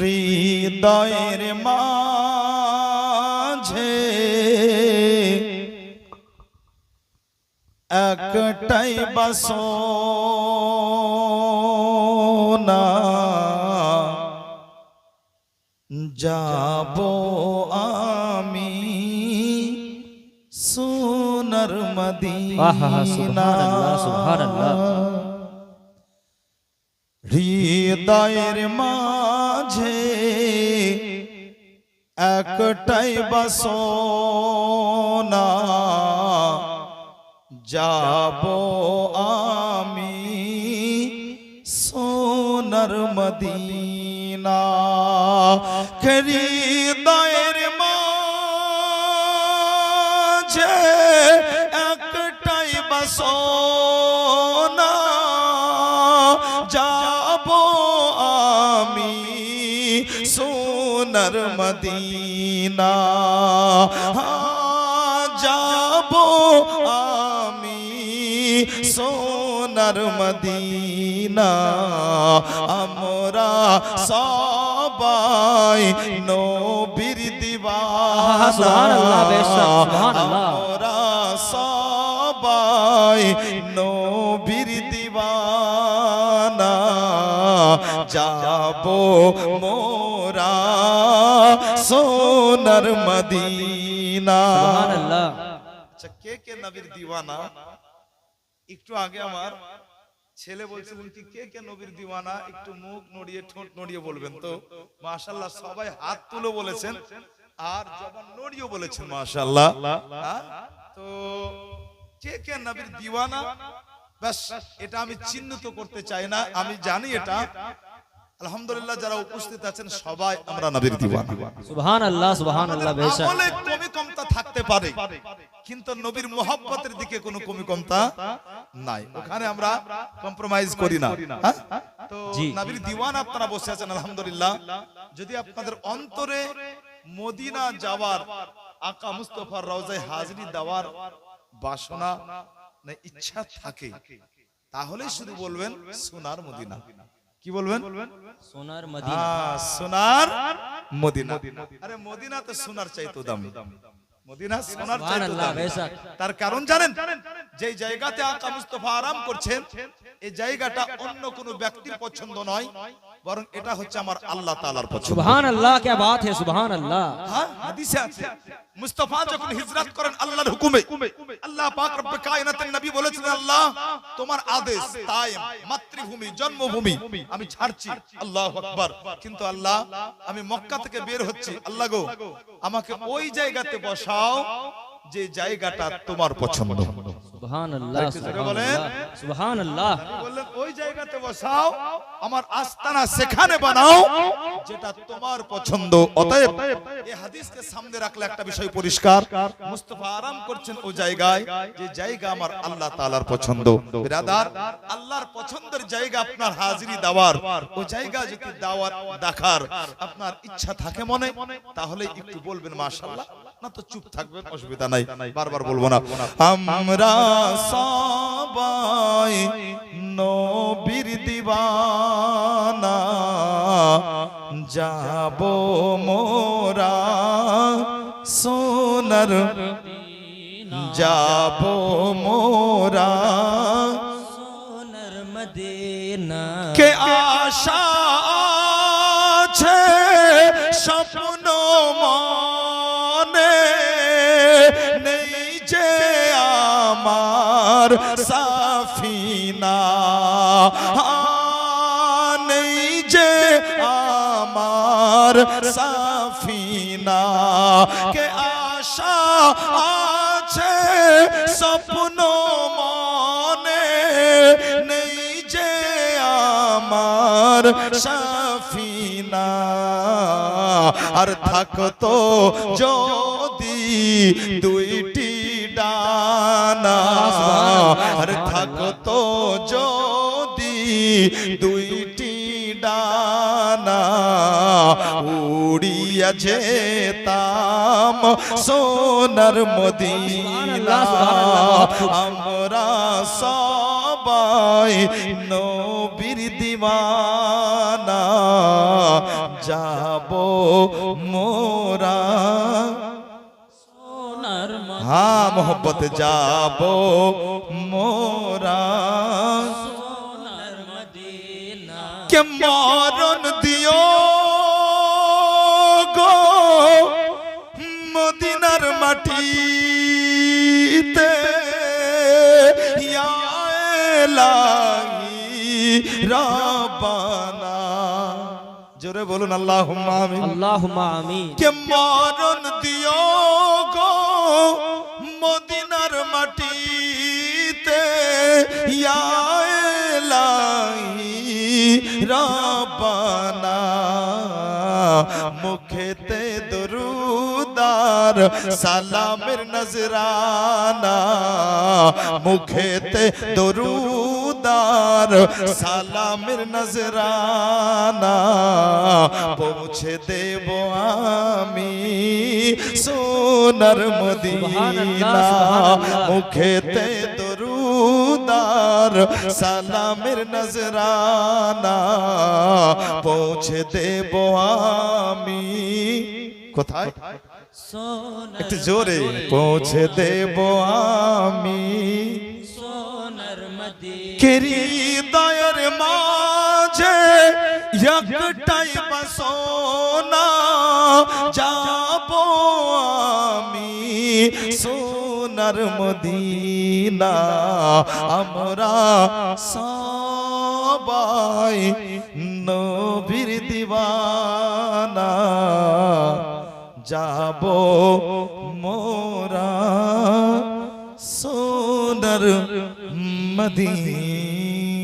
হৃদয়ের মাঝে একটাই বাসনা যাব আমি সোনার মদিনা। হৃদয়ের মাঝে একটাই বাসনা যাব আমি সোনার মদিনা। হৃদয়ের মাঝে একটাই বাসনা যাব আমি সোনার মদিনা। যাব আমি সোনার মদিনা। আমরা সবাই নবীর দিওয়ানা। আমরা সবাই নবীর দিওয়ানা। যাব মোরা সোনার মদিনা। আচ্ছা, কে কে নবীর দিওয়ানা? একটু আগে আমার ছেলে বলছিলেন কি কে কে নবীর দিওয়ানা, একটু মুখ নড়িয়ে ঠোঁট নড়িয়ে বলবেন তো। মাশাআল্লাহ সবাই হাত তুলে বলেছেন আর জবান নড়িয়ে বলেছেন মাশাআল্লাহ। তো কে কে নবীর দিওয়ানা, বাস এটা আমি চিহ্নিত করতে চাই না, আমি জানি এটা। আলহামদুলিল্লাহ যারা উপস্থিত আছেন সবাই আমরা নবীর দিওয়ানা। সুবহানাল্লাহ সুবহানাল্লাহ। বেশক আমলে কমি কমতা থাকতে পারে কিন্তু নবীর মুহাব্বতের দিকে কোনো কমি কমতা নাই, ওখানে আমরা কম্প্রোমাইজ করি না। তো নবীর দিওয়ানা আপনারা বসে আছেন আলহামদুলিল্লাহ। যদি আপনাদের অন্তরে মদিনা যাওয়ার, আকা মুস্তাফার রওজায় হাজিরি দেওয়ার বাসনা না ইচ্ছা থাকে তাহলে শুধু বলবেন সোনার মদিনা। কি বলবেন? সোনার মদিনা। সোনার মদিনা। আরে মদিনা তো সোনার চাইতো দামি, মদিনা সোনার চাইতো দামি। তার কারণ জানেন? যে জায়গাতে আকা মুস্তাফা আরাম করছেন এই জায়গাটা অন্য কোনো ব্যক্তির পছন্দ নয়, বরং এটা হচ্ছে আমার আল্লাহ তাআলার পছন্দ। সুবহানাল্লাহ, কি বাত है সুবহানাল্লাহ। হ্যাঁ, হাদিসে আছে মুস্তাফা যখন হিজরত করেন আল্লাহর হুকুমে, আল্লাহ পাক রব্বে কায়নাতের নবী বলেছিলেন আল্লাহ তোমার আদেশ তাই মাতৃভূমি জন্মভূমি আমি ছাড়ছি, আল্লাহু আকবার। কিন্তু আল্লাহ আমি মক্কা থেকে বের হচ্ছি, আল্লাহ গো আমাকে ওই জায়গাতে বসাও যে জায়গাটা তোমার পছন্দ। সুবহানাল্লাহ সুবহানাল্লাহ সুবহানাল্লাহ। বললেন ওই জায়গাতে বসাও, আমার আস্তানা সেখানে বানাও যেটা তোমার পছন্দ। অতএব এই হাদিসকে সামনে রাখলে একটা বিষয় পরিষ্কার, মুস্তাফা আরাম করছেন ওই জায়গায় যে জায়গা আমার আল্লাহ তাআলার পছন্দ। বিরাদার, আল্লাহর পছন্দের জায়গা আপনার হাজিরি দেওয়ার, ওই জায়গা যদি দাওয়াত দেখার আপনার ইচ্ছা থাকে মনে, তাহলে একটু বলবেন মাশাআল্লাহ, না তো চুপ থাকবেন, অসুবিধা নাই, বারবার বলবো না। আমরা সবাই নবীর দিওয়ানা যাব মোরা সোনার মদিনা। যাব মোরা সোনার মদিনা। কে আশা আছে স্বপ্ন মনে নেই যে আমার সাফিনা, নেই যে আমার সাফিনা। কে আশা আছে স্বপ্ন মনে নেই যে আমার সাফিনা। আর থাকতো যদি দুইটি ডানা, আর থাকতো যদি দুইটি ডানা, উড়িয়া যেতাম সোনার মদিনা। আমরা সব সবাই নবীর দিওয়ানা যাব মোরা সোনার হ্যাঁ মোহব্বত যাব মোরা সোনার মদিনা কে মরণ দিও গো মদিনার মাটিতে ইয়া ইলাহি রাব্বানা জোরে বলুন আল্লাহুম্মা আমিন আল্লাহুম্মা আমিন কে মরণ দিও গো মদিনার মাটিতে ইয়া ইলাহি রাব্বানা মুখেতে দরুদার সালামের নজরানা মুখেতে দরুদার সালামের নজরানা পৌঁছে দেব আমি সোনার মদিনা মুখেতে দরুদার সালামের নজরানা পৌঁছে দেব আমি কোথায় সোনার একটু জোরে পৌঁছে দেব আমি সোনার মদিনা কেরি দয়ের মাঝে একটাই বাসনা যাব আমি সোনার মদিনা আমরা সবাই নবীর দিওয়ানা যাব মোরা সোনার মদিনা